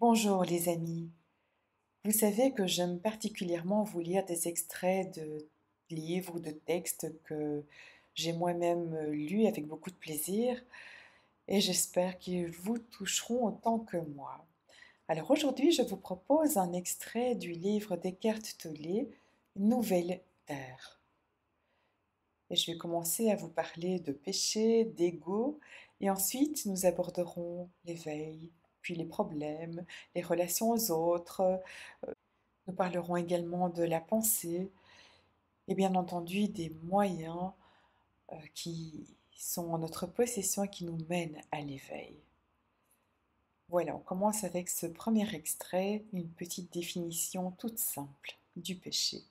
Bonjour les amis. Vous savez que j'aime particulièrement vous lire des extraits de livres ou de textes que j'ai moi-même lus avec beaucoup de plaisir et j'espère qu'ils vous toucheront autant que moi. Alors aujourd'hui, je vous propose un extrait du livre d'Eckhart Tolle, Nouvelle Terre. Et je vais commencer à vous parler de péché, d'ego, et ensuite nous aborderons l'éveil, puis les problèmes, les relations aux autres. Nous parlerons également de la pensée et bien entendu des moyens qui sont en notre possession et qui nous mènent à l'éveil. Voilà, on commence avec ce premier extrait, une petite définition toute simple du péché.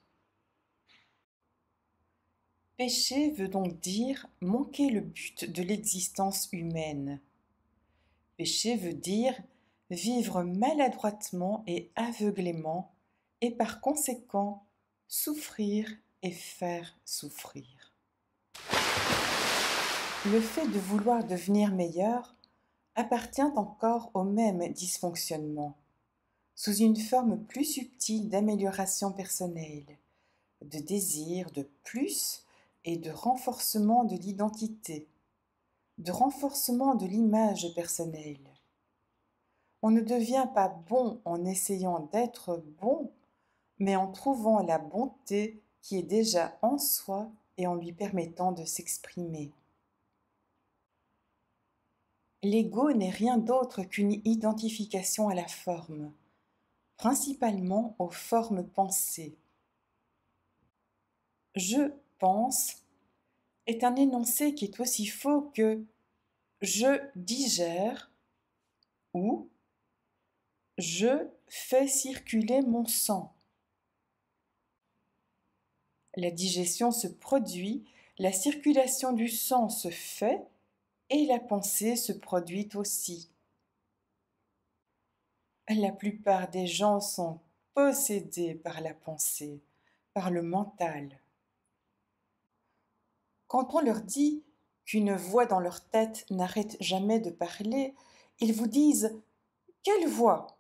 Péché veut donc dire manquer le but de l'existence humaine. Péché veut dire vivre maladroitement et aveuglément et par conséquent souffrir et faire souffrir. Le fait de vouloir devenir meilleur appartient encore au même dysfonctionnement, sous une forme plus subtile d'amélioration personnelle, de désir de plus et de renforcement de l'identité, de renforcement de l'image personnelle. On ne devient pas bon en essayant d'être bon, mais en trouvant la bonté qui est déjà en soi et en lui permettant de s'exprimer. L'ego n'est rien d'autre qu'une identification à la forme, principalement aux formes pensées. Je pense est un énoncé qui est aussi faux que je digère ou je fais circuler mon sang. La digestion se produit, la circulation du sang se fait et la pensée se produit aussi. La plupart des gens sont possédés par la pensée, par le mental. Quand on leur dit qu'une voix dans leur tête n'arrête jamais de parler, ils vous disent « Quelle voix ?»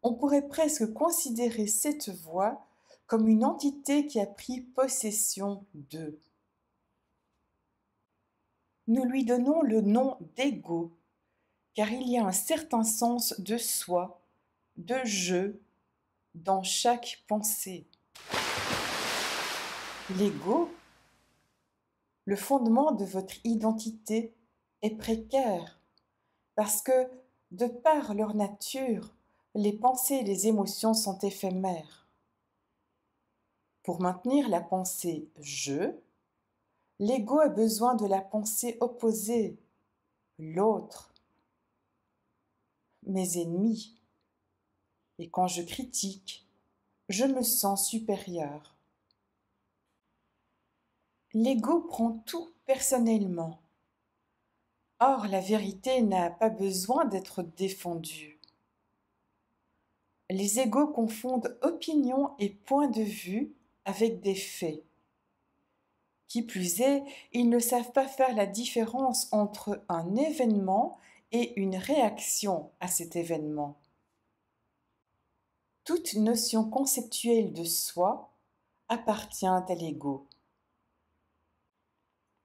On pourrait presque considérer cette voix comme une entité qui a pris possession d'eux. Nous lui donnons le nom d'ego, car il y a un certain sens de soi, de je, dans chaque pensée. L'ego, le fondement de votre identité, est précaire, parce que, de par leur nature, les pensées et les émotions sont éphémères. Pour maintenir la pensée « je », l'ego a besoin de la pensée opposée, l'autre, mes ennemis. Et quand je critique, je me sens supérieur. L'ego prend tout personnellement. Or, la vérité n'a pas besoin d'être défendue. Les égos confondent opinion et point de vue avec des faits. Qui plus est, ils ne savent pas faire la différence entre un événement et une réaction à cet événement. Toute notion conceptuelle de soi appartient à l'ego.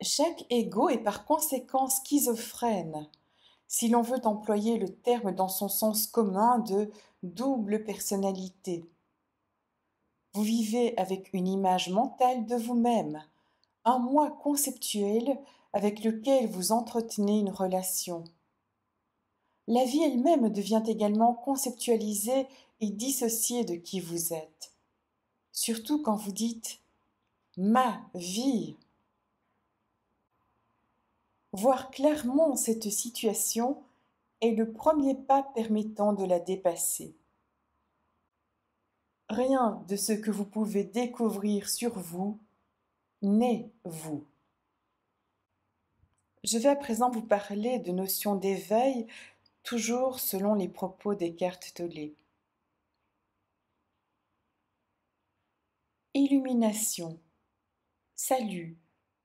Chaque ego est par conséquent schizophrène, si l'on veut employer le terme dans son sens commun de double personnalité. Vous vivez avec une image mentale de vous-même, un moi conceptuel avec lequel vous entretenez une relation. La vie elle-même devient également conceptualisée et dissociée de qui vous êtes. Surtout quand vous dites « ma vie ». Voir clairement cette situation est le premier pas permettant de la dépasser. Rien de ce que vous pouvez découvrir sur vous n'est vous. Je vais à présent vous parler de notions d'éveil, toujours selon les propos d'Eckhart Tolle. Illumination, salut,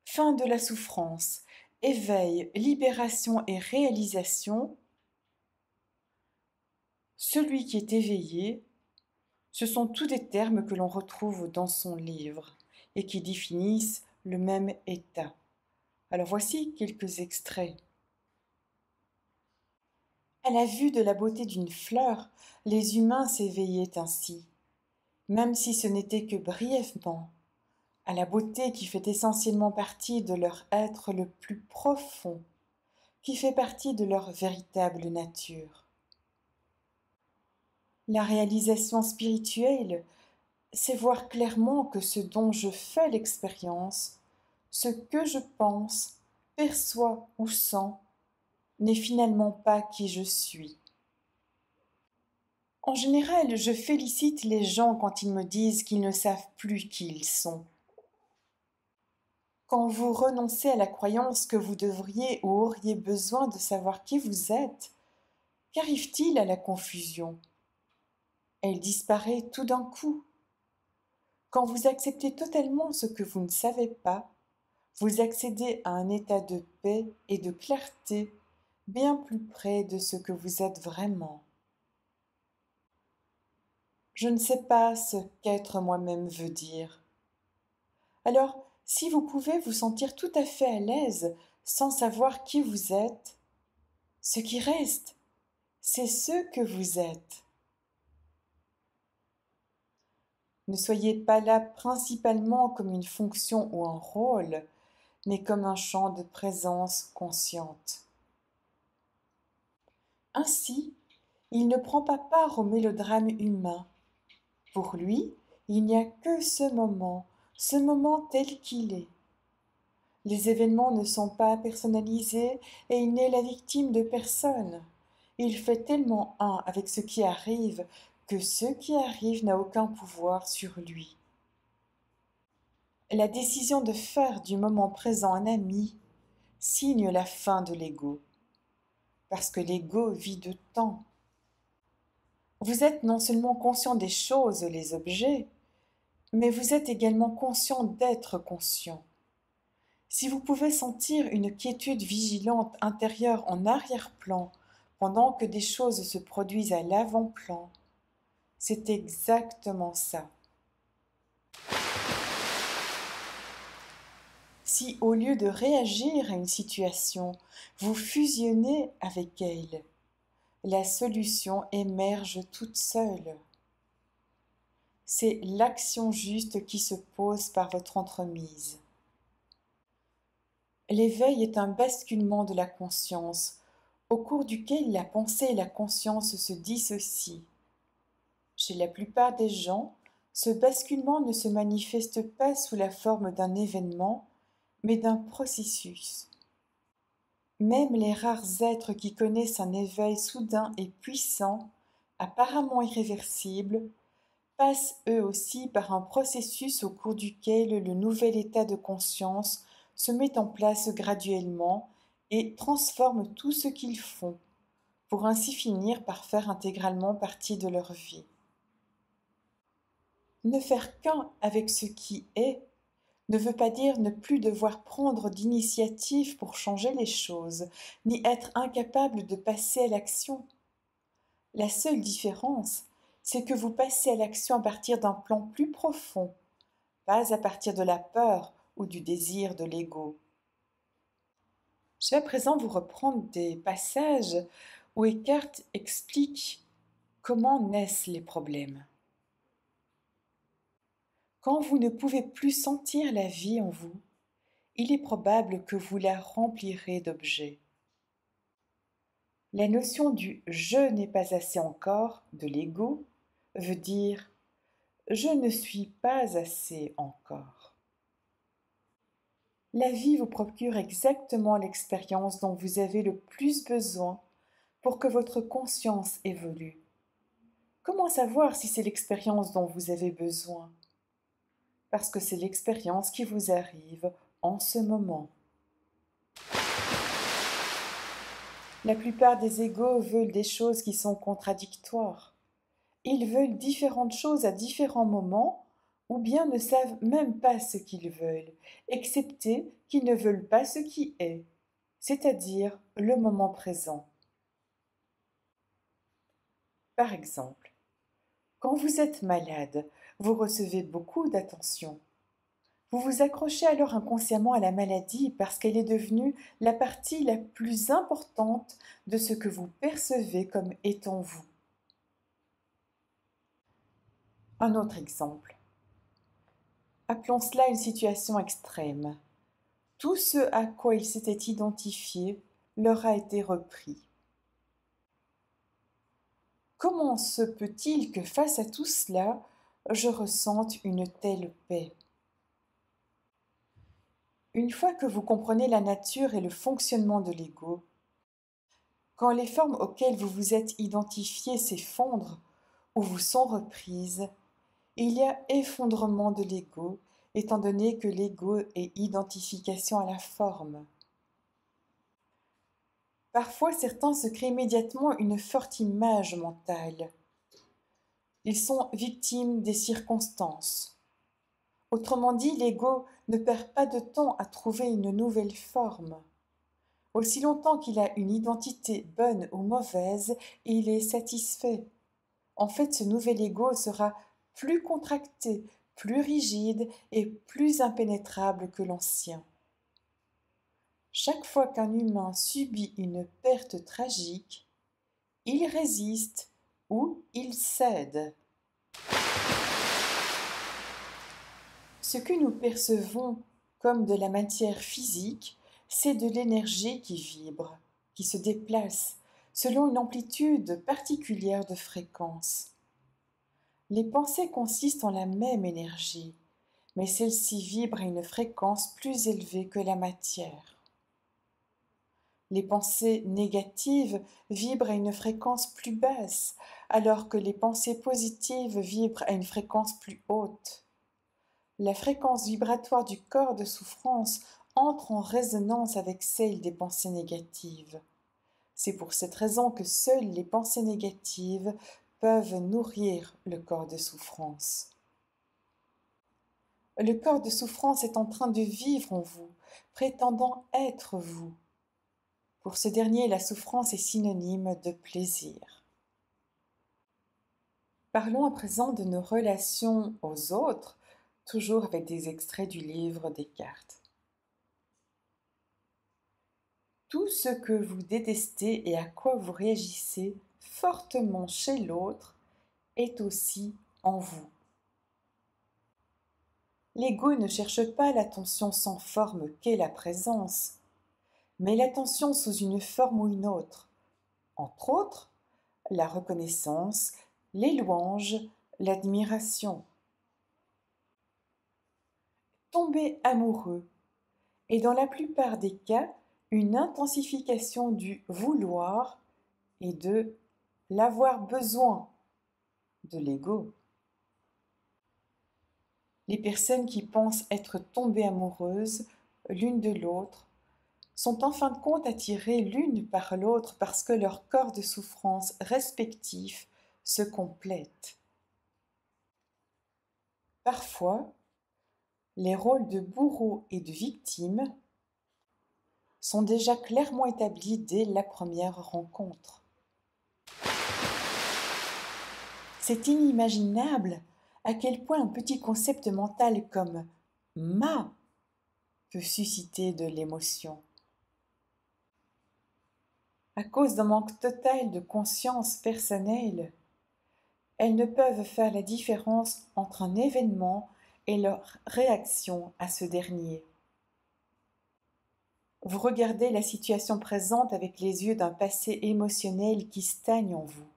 fin de la souffrance, éveil, libération et réalisation celui qui est éveillé, ce sont tous des termes que l'on retrouve dans son livre et qui définissent le même état. Alors voici quelques extraits. À la vue de la beauté d'une fleur, les humains s'éveillaient ainsi, même si ce n'était que brièvement, à la beauté qui fait essentiellement partie de leur être le plus profond, qui fait partie de leur véritable nature. La réalisation spirituelle, c'est voir clairement que ce dont je fais l'expérience, ce que je pense, perçois ou sens, n'est finalement pas qui je suis. En général, je félicite les gens quand ils me disent qu'ils ne savent plus qui ils sont. Quand vous renoncez à la croyance que vous devriez ou auriez besoin de savoir qui vous êtes, qu'arrive-t-il à la confusion? Elle disparaît tout d'un coup. Quand vous acceptez totalement ce que vous ne savez pas, vous accédez à un état de paix et de clarté bien plus près de ce que vous êtes vraiment. Je ne sais pas ce qu'être moi-même veut dire. Alors, si vous pouvez vous sentir tout à fait à l'aise sans savoir qui vous êtes, ce qui reste, c'est ce que vous êtes. Ne soyez pas là principalement comme une fonction ou un rôle, mais comme un champ de présence consciente. Ainsi, il ne prend pas part au mélodrame humain. Pour lui, il n'y a que ce moment tel qu'il est. Les événements ne sont pas personnalisés et il n'est la victime de personne. Il fait tellement un avec ce qui arrive que ce qui arrive n'a aucun pouvoir sur lui. La décision de faire du moment présent un ami signe la fin de l'ego, parce que l'ego vit de temps. Vous êtes non seulement conscient des choses, les objets, mais vous êtes également conscient d'être conscient. Si vous pouvez sentir une quiétude vigilante intérieure en arrière-plan pendant que des choses se produisent à l'avant-plan, c'est exactement ça. Si au lieu de réagir à une situation, vous fusionnez avec elle, la solution émerge toute seule. C'est l'action juste qui se pose par votre entremise. L'éveil est un basculement de la conscience, au cours duquel la pensée et la conscience se dissocient. Chez la plupart des gens, ce basculement ne se manifeste pas sous la forme d'un événement, mais d'un processus. Même les rares êtres qui connaissent un éveil soudain et puissant, apparemment irréversible, passent eux aussi par un processus au cours duquel le nouvel état de conscience se met en place graduellement et transforme tout ce qu'ils font, pour ainsi finir par faire intégralement partie de leur vie. Ne faire qu'un avec ce qui est ne veut pas dire ne plus devoir prendre d'initiative pour changer les choses, ni être incapable de passer à l'action. La seule différence, c'est que vous passez à l'action à partir d'un plan plus profond, pas à partir de la peur ou du désir de l'ego. Je vais à présent vous reprendre des passages où Eckhart explique comment naissent les problèmes. Quand vous ne pouvez plus sentir la vie en vous, il est probable que vous la remplirez d'objets. La notion du je n'ai pas assez encore de l'ego veut dire je ne suis pas assez encore. La vie vous procure exactement l'expérience dont vous avez le plus besoin pour que votre conscience évolue. Comment savoir si c'est l'expérience dont vous avez besoin? Parce que c'est l'expérience qui vous arrive en ce moment. La plupart des égos veulent des choses qui sont contradictoires. Ils veulent différentes choses à différents moments, ou bien ne savent même pas ce qu'ils veulent, excepté qu'ils ne veulent pas ce qui est, c'est-à-dire le moment présent. Par exemple, quand vous êtes malade, vous recevez beaucoup d'attention. Vous vous accrochez alors inconsciemment à la maladie parce qu'elle est devenue la partie la plus importante de ce que vous percevez comme étant vous. Un autre exemple. Appelons cela une situation extrême. Tout ce à quoi ils s'étaient identifiés leur a été repris. Comment se peut-il que face à tout cela, je ressente une telle paix? Une fois que vous comprenez la nature et le fonctionnement de l'ego, quand les formes auxquelles vous vous êtes identifié s'effondrent ou vous sont reprises, il y a effondrement de l'ego, étant donné que l'ego est identification à la forme. Parfois, certains se créent immédiatement une forte image mentale. Ils sont victimes des circonstances. Autrement dit, l'ego ne perd pas de temps à trouver une nouvelle forme. Aussi longtemps qu'il a une identité bonne ou mauvaise, il est satisfait. En fait, ce nouvel ego sera plus contracté, plus rigide et plus impénétrable que l'ancien. Chaque fois qu'un humain subit une perte tragique, il résiste ou il cède. Ce que nous percevons comme de la matière physique, c'est de l'énergie qui vibre, qui se déplace, selon une amplitude particulière de fréquence. Les pensées consistent en la même énergie, mais celle-ci vibre à une fréquence plus élevée que la matière. Les pensées négatives vibrent à une fréquence plus basse, alors que les pensées positives vibrent à une fréquence plus haute. La fréquence vibratoire du corps de souffrance entre en résonance avec celle des pensées négatives. C'est pour cette raison que seules les pensées négatives peuvent nourrir le corps de souffrance. Le corps de souffrance est en train de vivre en vous, prétendant être vous. Pour ce dernier, la souffrance est synonyme de plaisir. Parlons à présent de nos relations aux autres, toujours avec des extraits du livre Descartes. Tout ce que vous détestez et à quoi vous réagissez fortement chez l'autre est aussi en vous. L'ego ne cherche pas l'attention sans forme qu'est la présence, mais l'attention sous une forme ou une autre, entre autres la reconnaissance, les louanges, l'admiration. Tomber amoureux est dans la plupart des cas une intensification du vouloir et de l'avoir besoin de l'ego. Les personnes qui pensent être tombées amoureuses l'une de l'autre sont en fin de compte attirées l'une par l'autre parce que leurs corps de souffrance respectifs se complètent. Parfois, les rôles de bourreau et de victime sont déjà clairement établis dès la première rencontre. C'est inimaginable à quel point un petit concept mental comme ma peut susciter de l'émotion. À cause d'un manque total de conscience personnelle, elles ne peuvent faire la différence entre un événement et leur réaction à ce dernier. Vous regardez la situation présente avec les yeux d'un passé émotionnel qui stagne en vous.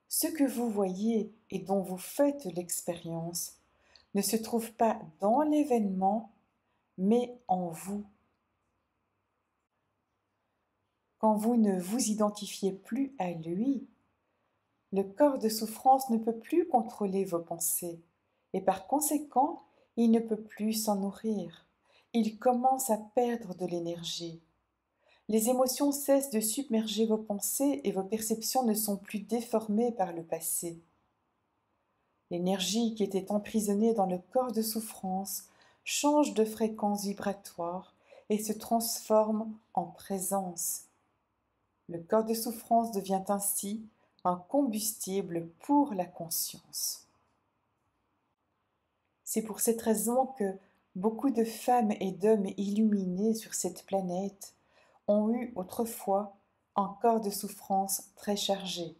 Ce que vous voyez et dont vous faites l'expérience ne se trouve pas dans l'événement, mais en vous. Quand vous ne vous identifiez plus à lui, le corps de souffrance ne peut plus contrôler vos pensées et par conséquent, il ne peut plus s'en nourrir. Il commence à perdre de l'énergie. Les émotions cessent de submerger vos pensées et vos perceptions ne sont plus déformées par le passé. L'énergie qui était emprisonnée dans le corps de souffrance change de fréquence vibratoire et se transforme en présence. Le corps de souffrance devient ainsi un combustible pour la conscience. C'est pour cette raison que beaucoup de femmes et d'hommes illuminés sur cette planète ont eu autrefois un corps de souffrance très chargé.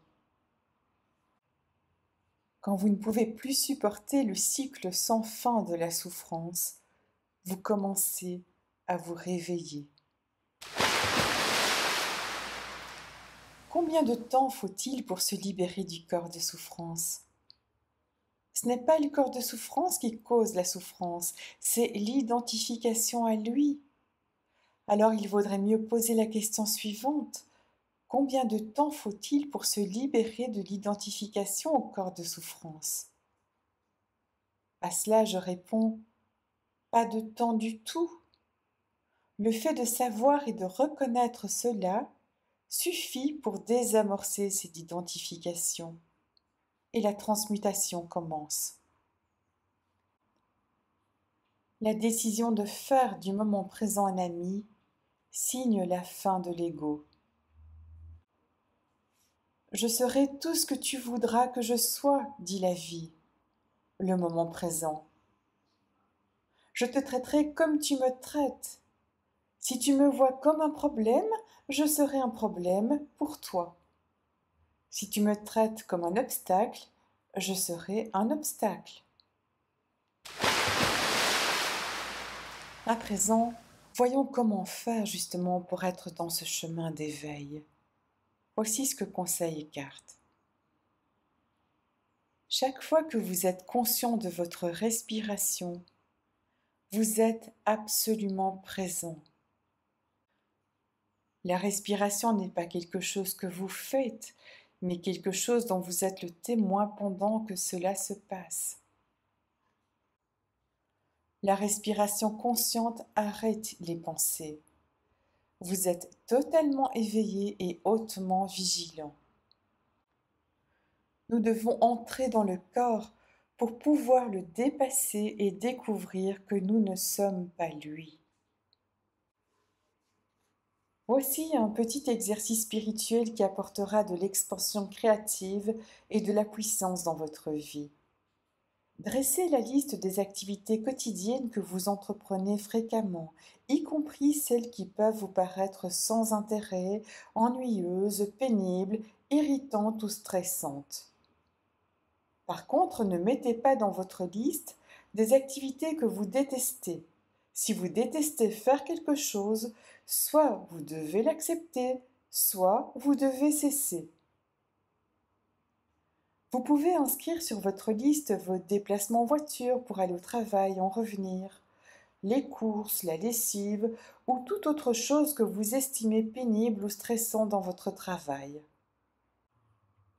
Quand vous ne pouvez plus supporter le cycle sans fin de la souffrance, vous commencez à vous réveiller. Combien de temps faut-il pour se libérer du corps de souffrance ? Ce n'est pas le corps de souffrance qui cause la souffrance, c'est l'identification à lui. Alors il vaudrait mieux poser la question suivante. Combien de temps faut-il pour se libérer de l'identification au corps de souffrance ? À cela, je réponds, pas de temps du tout. Le fait de savoir et de reconnaître cela suffit pour désamorcer cette identification. Et la transmutation commence. La décision de faire du moment présent un ami signe la fin de l'ego. Je serai tout ce que tu voudras que je sois, dit la vie, le moment présent. Je te traiterai comme tu me traites. Si tu me vois comme un problème, je serai un problème pour toi. Si tu me traites comme un obstacle, je serai un obstacle. À présent, voyons comment faire justement pour être dans ce chemin d'éveil. Voici ce que conseille Eckhart. Chaque fois que vous êtes conscient de votre respiration, vous êtes absolument présent. La respiration n'est pas quelque chose que vous faites, mais quelque chose dont vous êtes le témoin pendant que cela se passe. La respiration consciente arrête les pensées. Vous êtes totalement éveillé et hautement vigilant. Nous devons entrer dans le corps pour pouvoir le dépasser et découvrir que nous ne sommes pas lui. Voici un petit exercice spirituel qui apportera de l'expansion créative et de la puissance dans votre vie. Dressez la liste des activités quotidiennes que vous entreprenez fréquemment, y compris celles qui peuvent vous paraître sans intérêt, ennuyeuses, pénibles, irritantes ou stressantes. Par contre, ne mettez pas dans votre liste des activités que vous détestez. Si vous détestez faire quelque chose, soit vous devez l'accepter, soit vous devez cesser. Vous pouvez inscrire sur votre liste vos déplacements en voiture pour aller au travail, en revenir, les courses, la lessive ou toute autre chose que vous estimez pénible ou stressant dans votre travail.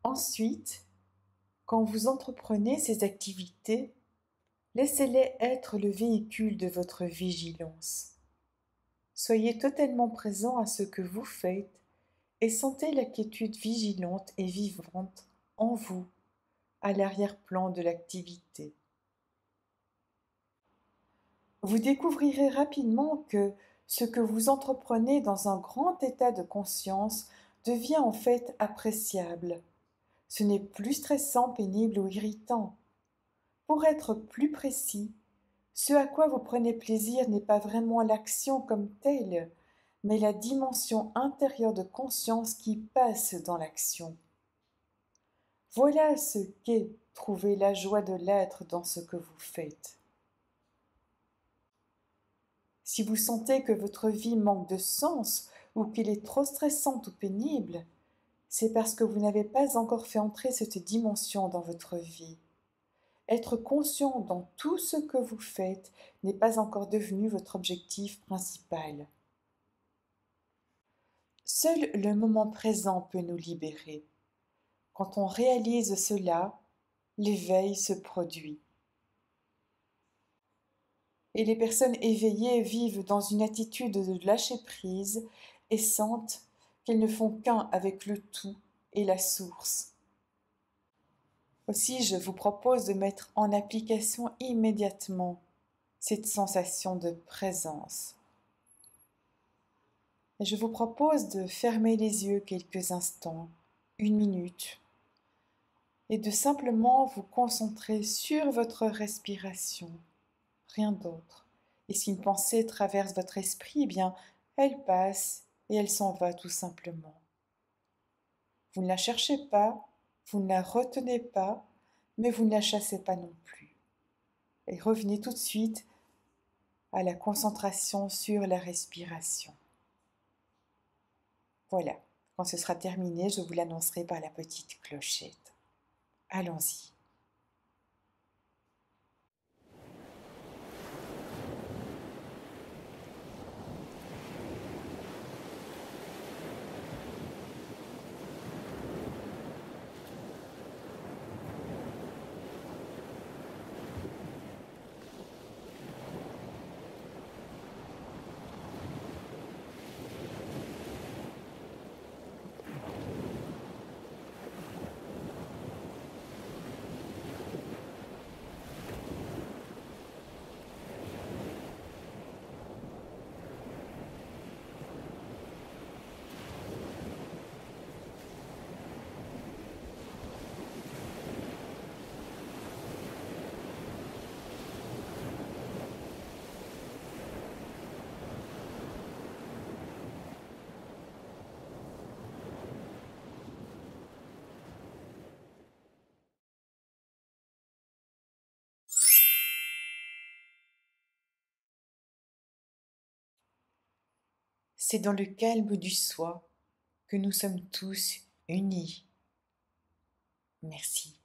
Ensuite, quand vous entreprenez ces activités, laissez-les être le véhicule de votre vigilance. Soyez totalement présent à ce que vous faites et sentez la quiétude vigilante et vivante en vous, à l'arrière-plan de l'activité. Vous découvrirez rapidement que ce que vous entreprenez dans un grand état de conscience devient en fait appréciable. Ce n'est plus stressant, pénible ou irritant. Pour être plus précis, ce à quoi vous prenez plaisir n'est pas vraiment l'action comme telle, mais la dimension intérieure de conscience qui passe dans l'action. Voilà ce qu'est trouver la joie de l'être dans ce que vous faites. Si vous sentez que votre vie manque de sens ou qu'elle est trop stressante ou pénible, c'est parce que vous n'avez pas encore fait entrer cette dimension dans votre vie. Être conscient dans tout ce que vous faites n'est pas encore devenu votre objectif principal. Seul le moment présent peut nous libérer. Quand on réalise cela, l'éveil se produit. Et les personnes éveillées vivent dans une attitude de lâcher-prise et sentent qu'elles ne font qu'un avec le tout et la source. Aussi, je vous propose de mettre en application immédiatement cette sensation de présence. Et je vous propose de fermer les yeux quelques instants, 1 minute, et de simplement vous concentrer sur votre respiration, rien d'autre. Et si une pensée traverse votre esprit, eh bien, elle passe et elle s'en va tout simplement. Vous ne la cherchez pas, vous ne la retenez pas, mais vous ne la chassez pas non plus. Et revenez tout de suite à la concentration sur la respiration. Voilà, quand ce sera terminé, je vous l'annoncerai par la petite clochette. Allons-y. C'est dans le calme du soi que nous sommes tous unis. Merci.